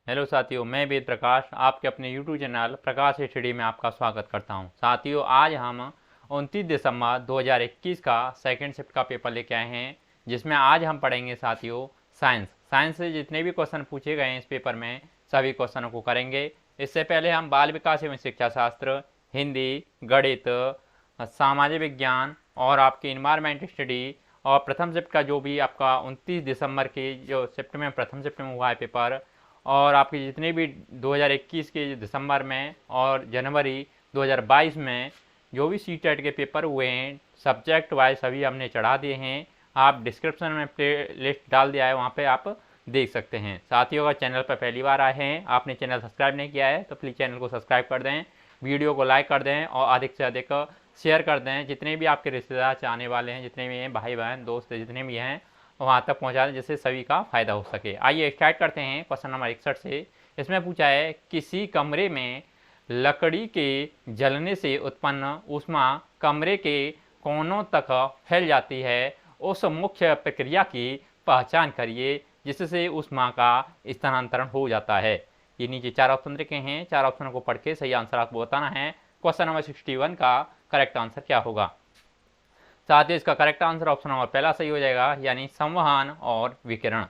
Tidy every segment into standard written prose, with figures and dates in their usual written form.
Hello साथियों, मैं वेद प्रकाश आपके अपने यूट्यूब चैनल प्रकाश स्टडी में आपका स्वागत करता हूं। साथियों, आज हम 29 दिसंबर 2021 का सेकंड शिफ्ट का पेपर लेके आए हैं, जिसमें आज हम पढ़ेंगे साथियों साइंस से जितने भी क्वेश्चन पूछे गए हैं इस पेपर में सभी क्वेश्चनों को करेंगे। इससे पहले हम बाल विकास एवं शिक्षा शास्त्र, हिंदी, गणित, सामाजिक विज्ञान और आपकी इन्वायरमेंट स्टडी और प्रथम शिफ्ट का जो भी आपका 29 दिसंबर की जो शिफ्ट में प्रथम शिफ्ट में हुआ है पेपर, और आपके जितने भी 2021 के दिसंबर में और जनवरी 2022 में जो भी सी टेट के पेपर हुए हैं सब्जेक्ट वाइज सभी हमने चढ़ा दिए हैं। आप डिस्क्रिप्शन में प्ले लिस्ट डाल दिया है, वहाँ पे आप देख सकते हैं। साथियों, अगर चैनल पर पहली बार आए हैं, आपने चैनल सब्सक्राइब नहीं किया है तो प्लीज़ चैनल को सब्सक्राइब कर दें, वीडियो को लाइक कर दें और अधिक से अधिक शेयर कर दें। जितने भी आपके रिश्तेदार चाहने वाले हैं, जितने भी हैं भाई बहन दोस्त जितने भी हैं, वहाँ तक पहुँचा दें जिससे सभी का फायदा हो सके। आइए स्टार्ट करते हैं क्वेश्चन नंबर 61 से। इसमें पूछा है किसी कमरे में लकड़ी के जलने से उत्पन्न ऊष्मा कमरे के कोनों तक फैल जाती है, उस मुख्य प्रक्रिया की पहचान करिए जिससे ऊष्मा का स्थानांतरण हो जाता है। ये नीचे चार ऑप्शन रखे हैं, चार ऑप्शनों को पढ़ के सही आंसर आपको बताना है। क्वेश्चन नंबर 61 का करेक्ट आंसर क्या होगा? साथ ही इसका करेक्ट आंसर ऑप्शन नंबर पहला सही हो जाएगा, यानी संवहन और विकिरण।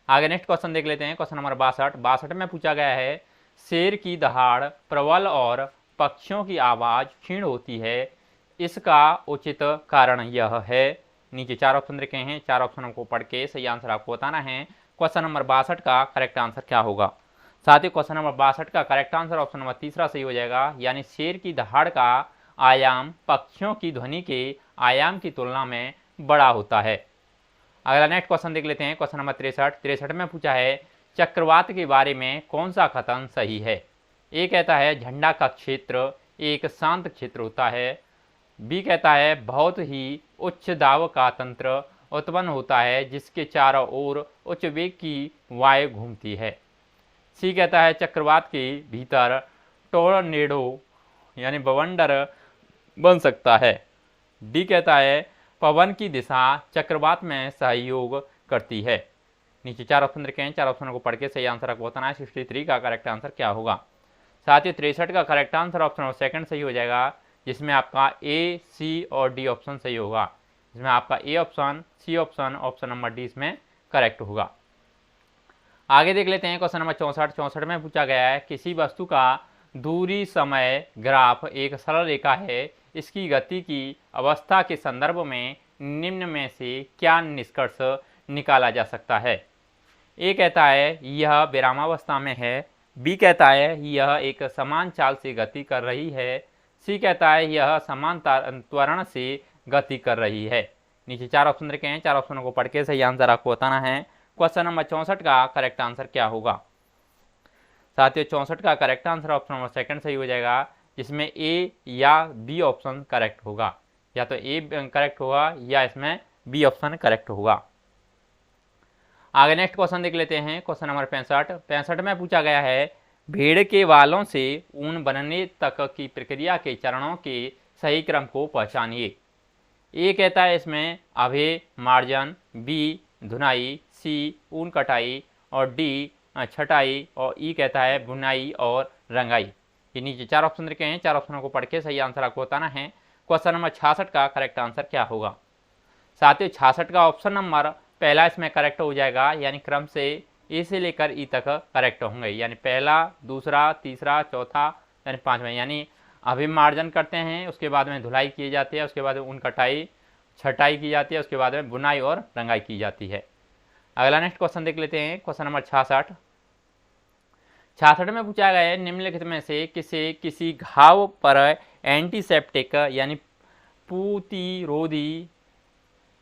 आगे नेक्स्ट क्वेश्चन देख लेते हैं। क्वेश्चन नंबर 62 में पूछा गया है शेर की दहाड़ प्रबल और पक्षियों की आवाज क्षीण होती है, इसका उचित कारण यह है। नीचे चार ऑप्शन रखे हैं, चार ऑप्शनों को पढ़ के सही आंसर आपको बताना है। क्वेश्चन नंबर 62 का करेक्ट आंसर क्या होगा? साथ ही क्वेश्चन नंबर 62 का करेक्ट आंसर ऑप्शन नंबर तीसरा सही हो जाएगा, यानी शेर की दहाड़ का आयाम पक्षियों की ध्वनि के आयाम की तुलना में बड़ा होता है। अगला नेक्स्ट क्वेश्चन देख लेते हैं। क्वेश्चन नंबर 63 में पूछा है चक्रवात के बारे में कौन सा कथन सही है? ए कहता है झंडा का क्षेत्र एक शांत क्षेत्र होता है। बी कहता है बहुत ही उच्च दाब का तंत्र उत्पन्न होता है जिसके चारों ओर उच्च वेग की वायु घूमती है। सी कहता है चक्रवात के भीतर टोर्नेडो यानी बवंडर बन सकता है। डी कहता है पवन की दिशा चक्रवात में सहयोग करती है। नीचे चार ऑप्शन रखे हैं, चार ऑप्शनों को पढ़ के सही आंसर आपको बताना है। 63 का करेक्ट आंसर क्या होगा? साथ ही 63 का correct answer option number second सही हो जाएगा, जिसमें आपका ए, सी और डी ऑप्शन सही होगा। जिसमें आपका A option, C option, option number D इसमें करेक्ट होगा। आगे देख लेते हैं। क्वेश्चन नंबर 64 में पूछा गया है किसी वस्तु का दूरी समय ग्राफ एक सरल रेखा है, इसकी गति की अवस्था के संदर्भ में निम्न में से क्या निष्कर्ष निकाला जा सकता है? ए कहता है यह विरामावस्था में है। बी कहता है यह एक समान चाल से गति कर रही है। सी कहता है यह समान त्वरण से गति कर रही है। नीचे चार ऑप्शन रखे हैं, चार ऑप्शनों को पढ़ के सही आंसर आपको बताना है। क्वेश्चन नंबर 64 का करेक्ट आंसर क्या होगा? साथियों, 64 का correct answer option number second सही हो जाएगा, जिसमें ए या बी ऑप्शन करेक्ट होगा। या तो ए करेक्ट होगा या इसमें बी ऑप्शन करेक्ट होगा। आगे नेक्स्ट क्वेश्चन देख लेते हैं। क्वेश्चन नंबर 65 में पूछा गया है भेड़ के बालों से ऊन बनने तक की प्रक्रिया के चरणों के सही क्रम को पहचानिए। ए कहता है इसमें अभिमार्जन, बी धुनाई, सी ऊन कटाई और डी छटाई और ई कहता है बुनाई और रंगाई। ये नीचे चार ऑप्शन रखे हैं, चार ऑप्शनों को पढ़ के सही आंसर आपको बताना है। क्वेश्चन नंबर 66 का करेक्ट आंसर क्या होगा? साथ ही 66 का ऑप्शन नंबर पहला इसमें करेक्ट हो जाएगा, यानी क्रम से ए से लेकर ई तक करेक्ट होंगे, यानी पहला, दूसरा, तीसरा, चौथा, यानी पांचवा। यानी अभिमार्जन करते हैं, उसके बाद में धुलाई की जाती है, उसके बाद में ऊन कटाई छटाई की जाती है, उसके बाद में बुनाई और रंगाई की जाती है। अगला नेक्स्ट क्वेश्चन देख लेते हैं। क्वेश्चन नंबर 66 में पूछा गया है निम्नलिखित में से किसी घाव पर एंटीसेप्टिक यानी प्रतिरोधी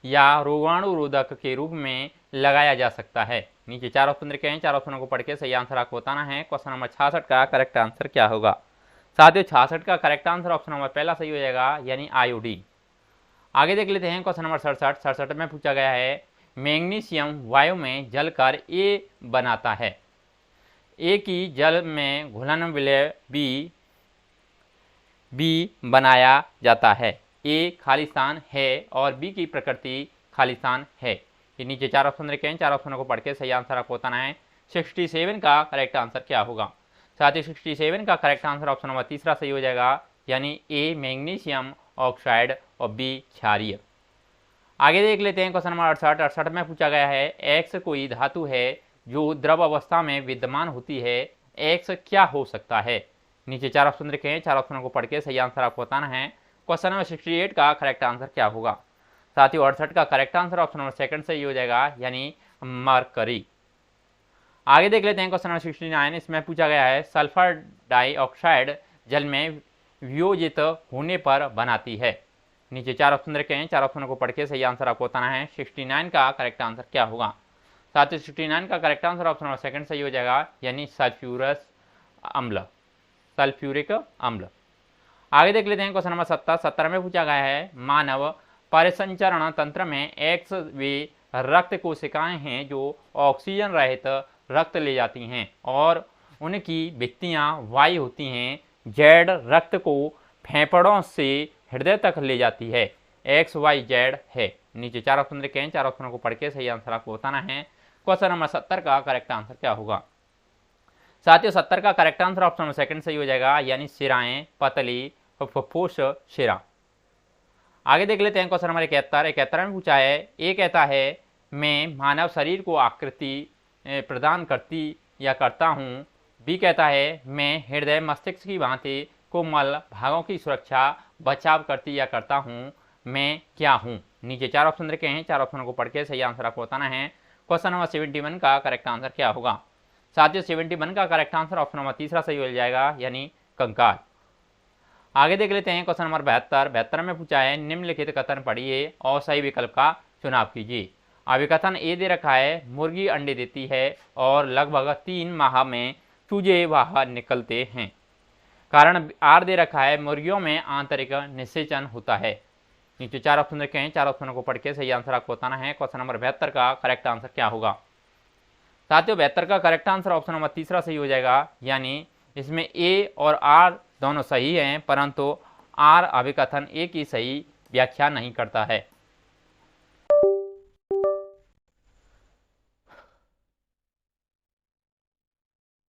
या रोगाणुरोधक के रूप में लगाया जा सकता है। नीचे चार ऑप्शन रखे हैं, चार ऑप्शनों को पढ़ के सही आंसर आपको बताना है। क्वेश्चन नंबर 66 का करेक्ट आंसर क्या होगा? साथियों, 66 का करेक्ट आंसर ऑप्शन नंबर पहला सही हो जाएगा, यानी आयोडीन। आगे देख लेते हैं। क्वेश्चन नंबर 67 में पूछा गया है मैग्नीशियम वायु में जलकर ए बनाता है। ए की जल में घुलन विलय बी बनाया जाता है। ए खालिस्तान है और बी की प्रकृति खालिस्तान है। ये नीचे चार ऑप्शन रखे हैं, चार ऑप्शनों को पढ़ के सही आंसर आपको बताना है। 67 का करेक्ट आंसर क्या होगा। साथ ही 67 का करेक्ट आंसर ऑप्शन नंबर तीसरा सही हो जाएगा, यानी ए मैग्नीशियम ऑक्साइड और बी क्षारीय। आगे देख लेते हैं क्वेश्चन नंबर 68। 68 में पूछा गया है एक्स कोई धातु है जो द्रव अवस्था में विद्यमान होती है, एक्स क्या हो सकता है। नीचे चार ऑप्शन रखे हैं, चार ऑप्शनों को पढ़ के सही आंसर आपको बताना है। क्वेश्चन नंबर 68 का करेक्ट आंसर क्या होगा। साथ ही 68 का correct answer option number second सही हो जाएगा, यानी मरकरी। आगे देख लेते हैं क्वेश्चन नंबर 69। इसमें पूछा गया है सल्फर डाइऑक्साइड जल में वियोजित होने पर बनाती है। नीचे चार ऑप्शन रखे हैं, चार ऑप्शनों को पढ़ के सही आंसर आपको बताना है। 69 का करेक्ट आंसर क्या होगा। साथ ही 69 का correct answer option number second सही हो जाएगा, यानी सल्फ्यूरस अम्ल, सल्फ्यूरिक अम्ल। आगे देख लेते हैं क्वेश्चन नंबर 70। 70 में पूछा गया है मानव परिसंचरण तंत्र में एक्स वे रक्त कोशिकाएं हैं जो ऑक्सीजन रहित रक्त ले जाती हैं और उनकी भित्तियां वायु होती हैं। जेड रक्त को फेफड़ों से हृदय तक ले जाती है, एक्स वाई जेड है। नीचे चार ऑप्शन रखे हैं, चार ऑप्शनों को पढ़ के सही आंसर आपको बताना है। क्वेश्चन नंबर 70 का करेक्ट आंसर क्या होगा। साथियों 70 का correct answer option number second सही हो जाएगा, यानी शिराएं पतली फुफ्फुस शिरा। आगे देख लेते हैं क्वेश्चन नंबर 71। 71 में पूछा है ए कहता है मैं मानव शरीर को आकृति प्रदान करती या करता हूँ, बी कहता है मैं हृदय मस्तिष्क की भांति कोमल भागों की सुरक्षा बचाव करती या करता हूँ, मैं क्या हूँ। नीचे चार ऑप्शन रखे हैं, चार ऑप्शनों को पढ़ के सही आंसर आपको बताना है। क्वेश्चन नंबर 71 का करेक्ट आंसर क्या होगा। साथियों 71 का करेक्ट आंसर ऑप्शन नंबर तीसरा सही हो जाएगा, यानी कंकाल। आगे देख लेते हैं क्वेश्चन नंबर 72। 72 में पूछा है निम्नलिखित कथन पढ़िए और सही विकल्प का चुनाव कीजिए। अभिकथन ए दे रखा है मुर्गी अंडे देती है और लगभग 3 माह में चूजे बाहर निकलते हैं। कारण आर दे रखा है मुर्गियों में आंतरिक निषेचन होता है। नीचे चार ऑप्शन रखे हैं, चार ऑप्शनों को पढ़ के सही आंसर आपको बताना है। क्वेश्चन नंबर 72 का करेक्ट आंसर क्या होगा। साथियों 72 का करेक्ट आंसर ऑप्शन नंबर तीसरा सही हो जाएगा, यानी इसमें ए और आर दोनों सही हैं, परंतु आर अभिकथन ए की सही व्याख्या नहीं करता है।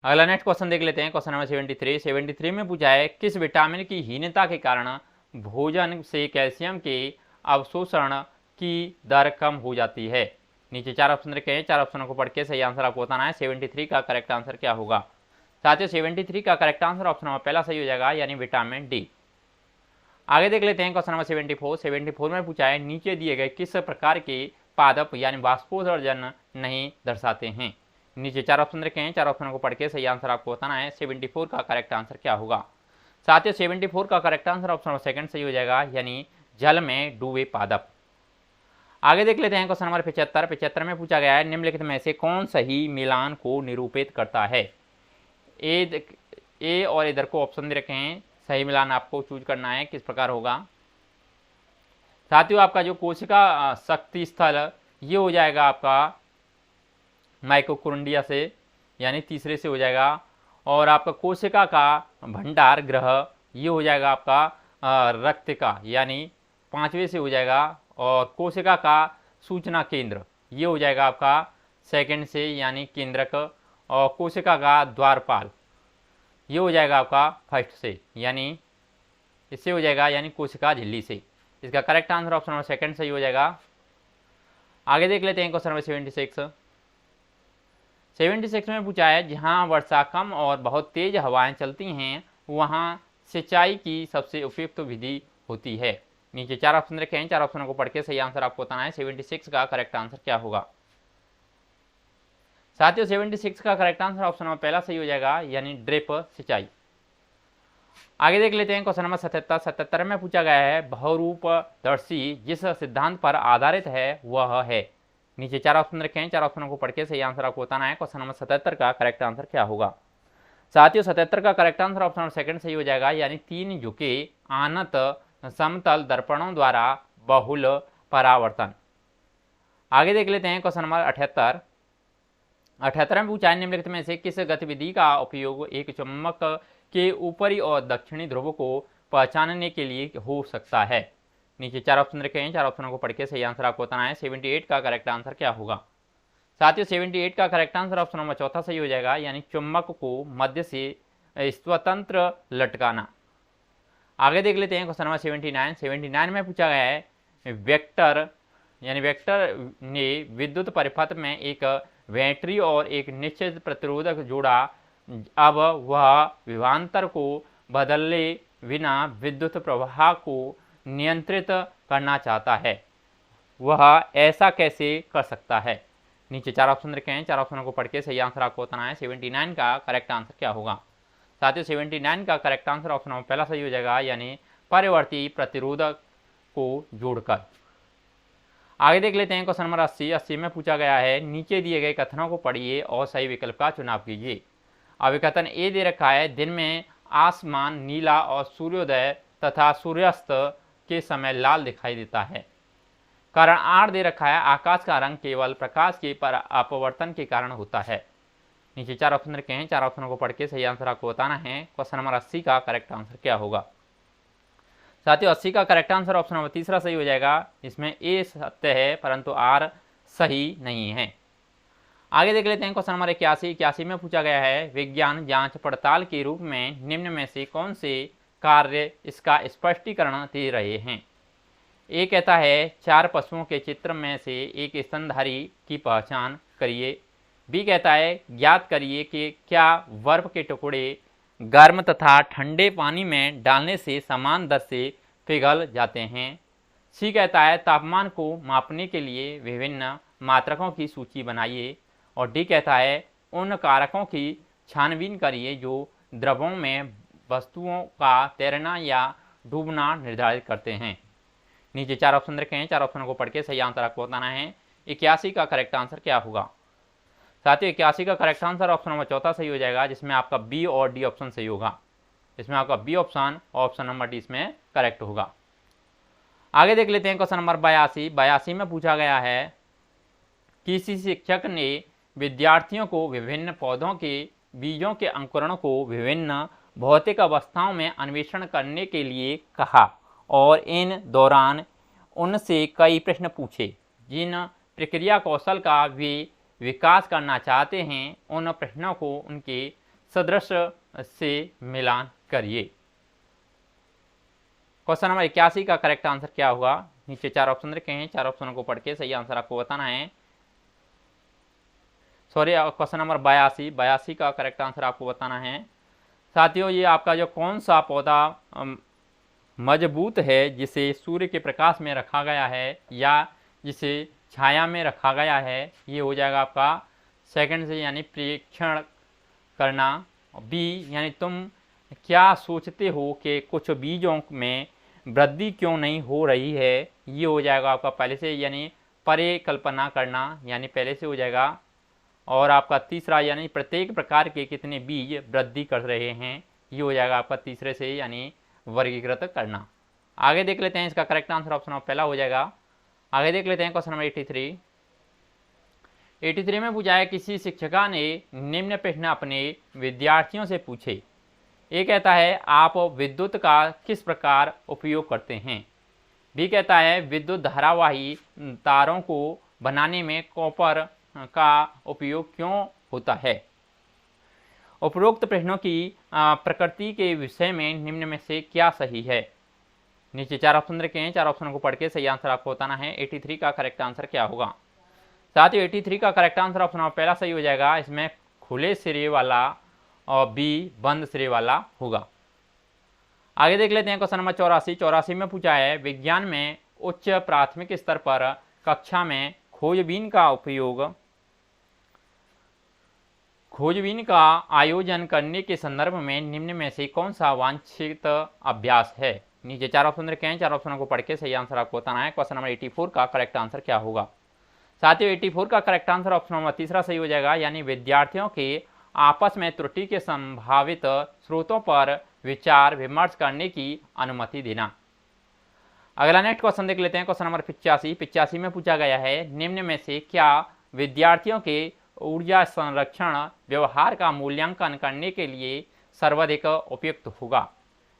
अगला नेक्स्ट क्वेश्चन देख लेते हैं। Question number 73। 73 में पूछा है किस विटामिन की हीनता के कारण भोजन से कैल्शियम के अवशोषण की दर कम हो जाती है। नीचे चार ऑप्शन रखे हैं, चार ऑप्शनों को पढ़ के सही आंसर आपको बताना है। 73 का करेक्ट आंसर क्या होगा। साथियों 73 का करेक्ट आंसर ऑप्शन नंबर पहला सही हो जाएगा, यानी विटामिन डी। आगे देख लेते हैं क्वेश्चन नंबर 74। 74 में पूछा है नीचे दिए गए किस प्रकार के पादप यानी वाष्पोत्सर्जन नहीं दर्शाते हैं। नीचे चार ऑप्शन रखे हैं, चार ऑप्शनों को पढ़ के सही आंसर आपको बताना है। 74 का करेक्ट आंसर क्या होगा। साथियों 74 का correct answer option number second सही हो जाएगा, यानी जल में डूबे पादप। आगे देख लेते हैं क्वेश्चन नंबर 75। 75 में पूछा गया है निम्नलिखित में से कौन सही मिलान को निरूपित करता है। ए और इधर को ऑप्शन दे रखे हैं, सही मिलान आपको चूज करना है, किस प्रकार होगा। साथियों आपका जो कोशिका शक्ति स्थल ये हो जाएगा आपका माइटोकॉन्ड्रिया से, यानी तीसरे से हो जाएगा। और आपका कोशिका का भंडार ग्रह ये हो जाएगा आपका रक्त का, यानी 5वें से हो जाएगा। और कोशिका का सूचना केंद्र ये हो जाएगा आपका सेकंड से, यानी केंद्रक। और कोशिका का द्वारपाल ये हो जाएगा आपका फर्स्ट से, यानी इससे हो जाएगा, यानी कोशिका झिल्ली से। इसका correct answer option number second सही हो जाएगा। आगे देख लेते हैं क्वेश्चन नंबर 76। 76 में पूछा है जहां वर्षा कम और बहुत तेज हवाएं चलती हैं वहां सिंचाई की सबसे उपयुक्त विधि होती है। नीचे चार ऑप्शन रखे हैं, चार ऑप्शनों को पढ़ के सही आंसर आपको बताना है। 76 का करेक्ट आंसर क्या होगा। साथियों 76 का करेक्ट आंसर ऑप्शन नंबर पहला सही हो जाएगा, यानी ड्रिप सिंचाई। आगे देख लेते हैं क्वेश्चन नंबर 77। 77 में पूछा गया है बहुरूपदर्शी जिस सिद्धांत पर आधारित है वह है। नीचे चार ऑप्शन रखे हैं, चार ऑप्शनों को पढ़ के सही आंसर आपको बताना है। क्वेश्चन नंबर 77 का करेक्ट आंसर क्या होगा। साथियों 77 का correct answer option number second सही हो जाएगा, यानी 3 झुके आनत समतल दर्पणों द्वारा बहुल परावर्तन। आगे देख लेते हैं क्वेश्चन नंबर 78। 78 में पूछा है निम्नलिखित में से किस गतिविधि का उपयोग एक चुंबक के ऊपरी और दक्षिणी ध्रुव को पहचानने के लिए हो सकता है। नीचे चार ऑप्शन रखे हैं, चार ऑप्शनों को पढ़ के सही आंसर आपको बताना है। 78 का करेक्ट आंसर क्या होगा। साथियों 78 का करेक्ट आंसर ऑप्शन नंबर चौथा सही हो जाएगा, यानी चुंबक को मध्य से स्वतंत्र लटकाना। आगे देख लेते हैं क्वेश्चन नंबर 79 में पूछा गया है वेक्टर यानी वेक्टर ने विद्युत परिपथ में एक बैटरी और एक निश्चित प्रतिरोधक जोड़ा। अब वह विभवांतर को बदले बिना विद्युत प्रवाह को नियंत्रित करना चाहता है, वह ऐसा कैसे कर सकता है? नीचे चार ऑप्शन रखे हैं, चार ऑप्शनों को पढ़ के सही आंसर आपको बताना है। 79 का करेक्ट आंसर क्या होगा? साथियों 79 का करेक्ट आंसर ऑप्शन नंबर पहला सही हो जाएगा, यानी परिवर्ती प्रतिरोधक को जोड़कर। आगे देख लेते हैं क्वेश्चन नंबर 80 में पूछा गया है नीचे दिए गए कथनों को पढ़िए और सही विकल्प का चुनाव कीजिए। अब कथन ए दे रखा है, दिन में आसमान नीला और सूर्योदय तथा सूर्यास्त के समय लाल दिखाई देता है। कारण आर दे रखा है, आकाश का रंग केवल प्रकाश के अपवर्तन के कारण होता है। नीचे चार ऑप्शन रखे हैं, चार ऑप्शनों को पढ़ के सही आंसर आपको बताना है। क्वेश्चन नंबर 80 का करेक्ट आंसर क्या होगा? साथियों 80 का करेक्ट आंसर ऑप्शन नंबर तीसरा सही हो जाएगा। इसमें ए सत्य है परंतु आर सही नहीं है। आगे देख लेते हैं क्वेश्चन नंबर 81 में पूछा गया है विज्ञान जांच पड़ताल के रूप में निम्न में से कौन से कार्य इसका स्पष्टीकरण दे रहे हैं? ए कहता है 4 पशुओं के चित्र में से एक स्तनधारी की पहचान करिए। बी कहता है ज्ञात करिए कि क्या बर्फ के टुकड़े गर्म तथा ठंडे पानी में डालने से समान दर से पिघल जाते हैं। सी कहता है तापमान को मापने के लिए विभिन्न मात्रकों की सूची बनाइए। और डी कहता है उन कारकों की छानबीन करिए जो द्रवों में वस्तुओं का तैरना या डूबना निर्धारित करते हैं। नीचे चार ऑप्शन रखे हैं, चार ऑप्शनों को पढ़ के सही आंसर आपको बताना है। 81 का करेक्ट आंसर क्या होगा? साथियों 81 का करेक्ट आंसर ऑप्शन नंबर चौथा सही हो जाएगा, जिसमें आपका बी और डी ऑप्शन सही होगा। इसमें आपका बी ऑप्शन और ऑप्शन नंबर डी इसमें करेक्ट होगा। आगे देख लेते हैं क्वेश्चन नंबर 82 में पूछा गया है किसी शिक्षक ने विद्यार्थियों को विभिन्न पौधों के बीजों के अंकुरण को विभिन्न भौतिक अवस्थाओं में अन्वेषण करने के लिए कहा और इन दौरान उनसे कई प्रश्न पूछे। जिन प्रक्रिया कौशल का वे विकास करना चाहते हैं उन प्रश्नों को उनके सदृश से मिलान करिए। क्वेश्चन नंबर 81 का करेक्ट आंसर क्या होगा? नीचे चार ऑप्शन रखे हैं, चार ऑप्शनों को पढ़ के सही आंसर आपको बताना है। सॉरी, क्वेश्चन नंबर 82 का करेक्ट आंसर आपको बताना है। साथियों ये आपका जो कौन सा पौधा मजबूत है जिसे सूर्य के प्रकाश में रखा गया है या जिसे छाया में रखा गया है, ये हो जाएगा आपका सेकंड से यानी परीक्षण करना। बी यानी तुम क्या सोचते हो कि कुछ बीजों में वृद्धि क्यों नहीं हो रही है, ये हो जाएगा आपका पहले से यानी परिकल्पना करना, यानी पहले से हो जाएगा। और आपका तीसरा यानी प्रत्येक प्रकार के कितने बीज वृद्धि कर रहे हैं, ये हो जाएगा आपका तीसरे से यानी वर्गीकृत करना। आगे देख लेते हैं इसका करेक्ट आंसर ऑप्शन पहला हो जाएगा। आगे देख लेते हैं क्वेश्चन नंबर 83 में पूछा है किसी शिक्षिका ने निम्न प्रश्न अपने विद्यार्थियों से पूछे। ए कहता है आप विद्युत का किस प्रकार उपयोग करते हैं। बी कहता है विद्युत धारावाही तारों को बनाने में कॉपर का उपयोग क्यों होता है। उपरोक्त प्रश्नों की प्रकृति के विषय में निम्न में से क्या सही है। नीचे चार ऑप्शन रखे हैं, चार ऑप्शनों को पढ़ के सही आंसर आपको बताना है। 83 का करेक्ट आंसर क्या होगा? साथियों 83 का करेक्ट आंसर ऑप्शन पहला सही हो जाएगा। इसमें खुले सिरे वाला और बी बंद सिरे वाला होगा। आगे देख लेते हैं क्वेश्चन नंबर 84 में पूछा है विज्ञान में उच्च प्राथमिक स्तर पर कक्षा में खोजबीन का आयोजन करने के संदर्भ में निम्न में से कौन सा वांछित अभ्यास है। नीचे चार ऑप्शन रखे हैं, चार ऑप्शनों को पढ़ के सही आंसर आपको बताना है। क्वेश्चन नंबर 84 का करेक्ट आंसर क्या होगा? साथियों 84 का करेक्ट आंसर ऑप्शन नंबर तीसरा सही हो जाएगा, यानी विद्यार्थियों के आपस में त्रुटि के संभावित स्रोतों पर विचार विमर्श करने की अनुमति देना। अगला नेक्स्ट क्वेश्चन देख लेते हैं। क्वेश्चन नंबर 85 में पूछा गया है निम्न में से क्या विद्यार्थियों के ऊर्जा संरक्षण व्यवहार का मूल्यांकन करने के लिए सर्वाधिक उपयुक्त होगा।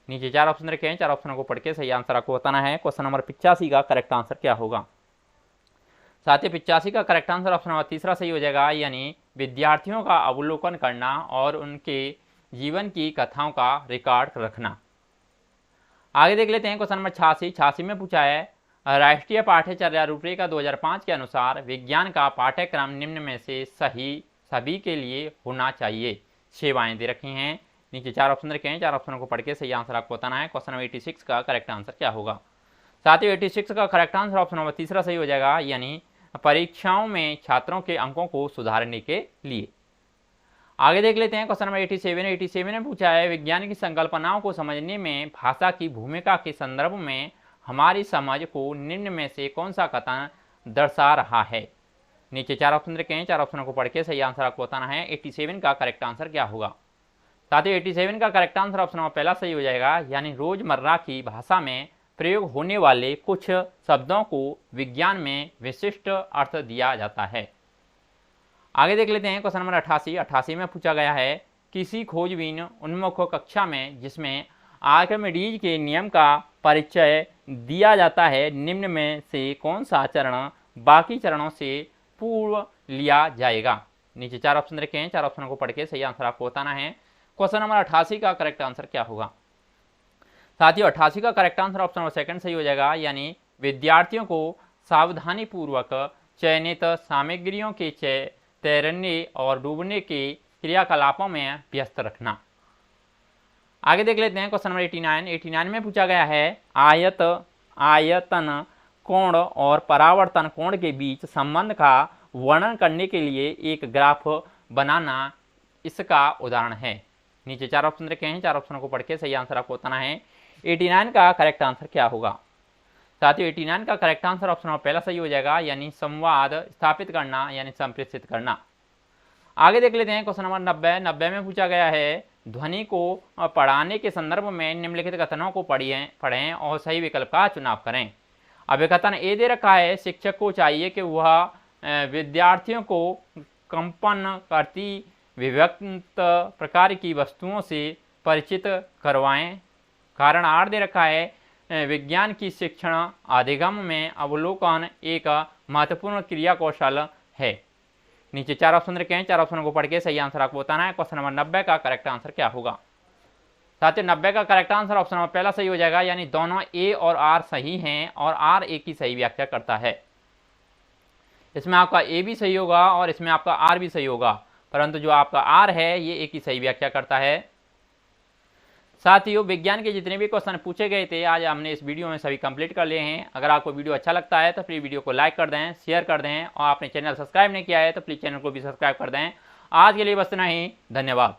नीचे चार ऑप्शन रखे हैं, चार ऑप्शनों को पढ़ के सही आंसर आपको बताना है। क्वेश्चन नंबर 85 का करेक्ट आंसर क्या होगा? साथ ही 85 का करेक्ट आंसर ऑप्शन नंबर तीसरा सही हो जाएगा, यानी विद्यार्थियों का अवलोकन करना और उनके जीवन की कथाओं का रिकॉर्ड रखना। आगे देख लेते हैं क्वेश्चन नंबर 86 में पूछा है राष्ट्रीय पाठ्यचर्या रूपरेखा 2005 के अनुसार विज्ञान का पाठ्यक्रम निम्न में से सही सभी के लिए होना चाहिए। सेवाएं दे रखी हैं, नीचे 4 ऑप्शन रखे हैं, 4 ऑप्शनों को पढ़ के सही आंसर आपको बताना है। क्वेश्चन नंबर 86 का करेक्ट आंसर क्या होगा। साथ ही 86 का करेक्ट आंसर ऑप्शन नंबर तीसरा सही हो जाएगा, यानी परीक्षाओं में छात्रों के अंकों को सुधारने के लिए। आगे देख लेते हैं क्वेश्चन नंबर 87 में पूछा है विज्ञान की संकल्पनाओं को समझने में भाषा की भूमिका के संदर्भ में हमारी समझ को निम्न में से कौन सा कथन दर्शा रहा है। नीचे 4 ऑप्शन रखे हैं, 4 ऑप्शनों को पढ़ के सही आंसर आपको बताना है। 87 का करेक्ट आंसर क्या होगा। साथ ही 87 का करेक्ट आंसर ऑप्शन नंबर पहला सही हो जाएगा, यानी रोजमर्रा की भाषा में प्रयोग होने वाले कुछ शब्दों को विज्ञान में विशिष्ट अर्थ दिया जाता है। आगे देख लेते हैं क्वेश्चन नंबर 88 में पूछा गया है किसी खोजबीन उन्मुख कक्षा में जिसमें आर्किमिडीज के नियम का परिचय दिया जाता है, निम्न में से कौन सा चरण बाकी चरणों से पूर्व लिया जाएगा। नीचे 4 ऑप्शन रखे हैं, 4 ऑप्शनों को पढ़ के सही आंसर आपको बताना है। क्वेश्चन नंबर 88 का करेक्ट आंसर क्या होगा। साथियों 88 का correct answer option number second सही हो जाएगा, यानी विद्यार्थियों को सावधानी पूर्वक चयनित सामग्रियों के तैरने और डूबने के क्रियाकलापों में व्यस्त रखना। आगे देख लेते हैं क्वेश्चन नंबर 89 में पूछा गया है आयतन कोण और परावर्तन कोण के बीच संबंध का वर्णन करने के लिए एक ग्राफ बनाना, इसका उदाहरण है। नीचे 4 ऑप्शन रखे हैं, 4 ऑप्शनों को पढ़ के सही आंसर आपको बताना है। 89 का करेक्ट आंसर क्या होगा। साथियों 89 का करेक्ट आंसर ऑप्शन पहला सही हो जाएगा, यानी संवाद स्थापित करना, यानी संप्रेषित करना। आगे देख लेते हैं क्वेश्चन नंबर 90 में पूछा गया है ध्वनि को पढ़ाने के संदर्भ में निम्नलिखित कथनों को पढ़ें और सही विकल्प का चुनाव करें। अब कथन ए दे रखा है शिक्षक को चाहिए कि वह विद्यार्थियों को कंपन करती विभक्त प्रकार की वस्तुओं से परिचित करवाएं। कारण आर दे रखा है विज्ञान की शिक्षण अधिगम में अवलोकन एक महत्वपूर्ण क्रिया कौशल है। नीचे 4 ऑप्शन रखे हैं, 4 ऑप्शनों को पढ़ के सही आंसर आपको बताना है। क्वेश्चन नंबर 90 का करेक्ट आंसर क्या होगा। साथियों 90 का करेक्ट आंसर ऑप्शन नंबर पहला सही हो जाएगा, यानी दोनों ए और आर सही हैं और आर ए की सही व्याख्या करता है। इसमें आपका ए भी सही होगा और इसमें आपका आर भी सही होगा, परंतु जो आपका आर है ये ए की सही व्याख्या करता है। साथियों विज्ञान के जितने भी क्वेश्चन पूछे गए थे आज हमने इस वीडियो में सभी कंप्लीट कर लिए हैं। अगर आपको वीडियो अच्छा लगता है तो प्लीज़ वीडियो को लाइक कर दें, शेयर कर दें और आपने चैनल सब्सक्राइब नहीं किया है तो प्लीज़ चैनल को भी सब्सक्राइब कर दें। आज के लिए बस इतना ही, धन्यवाद।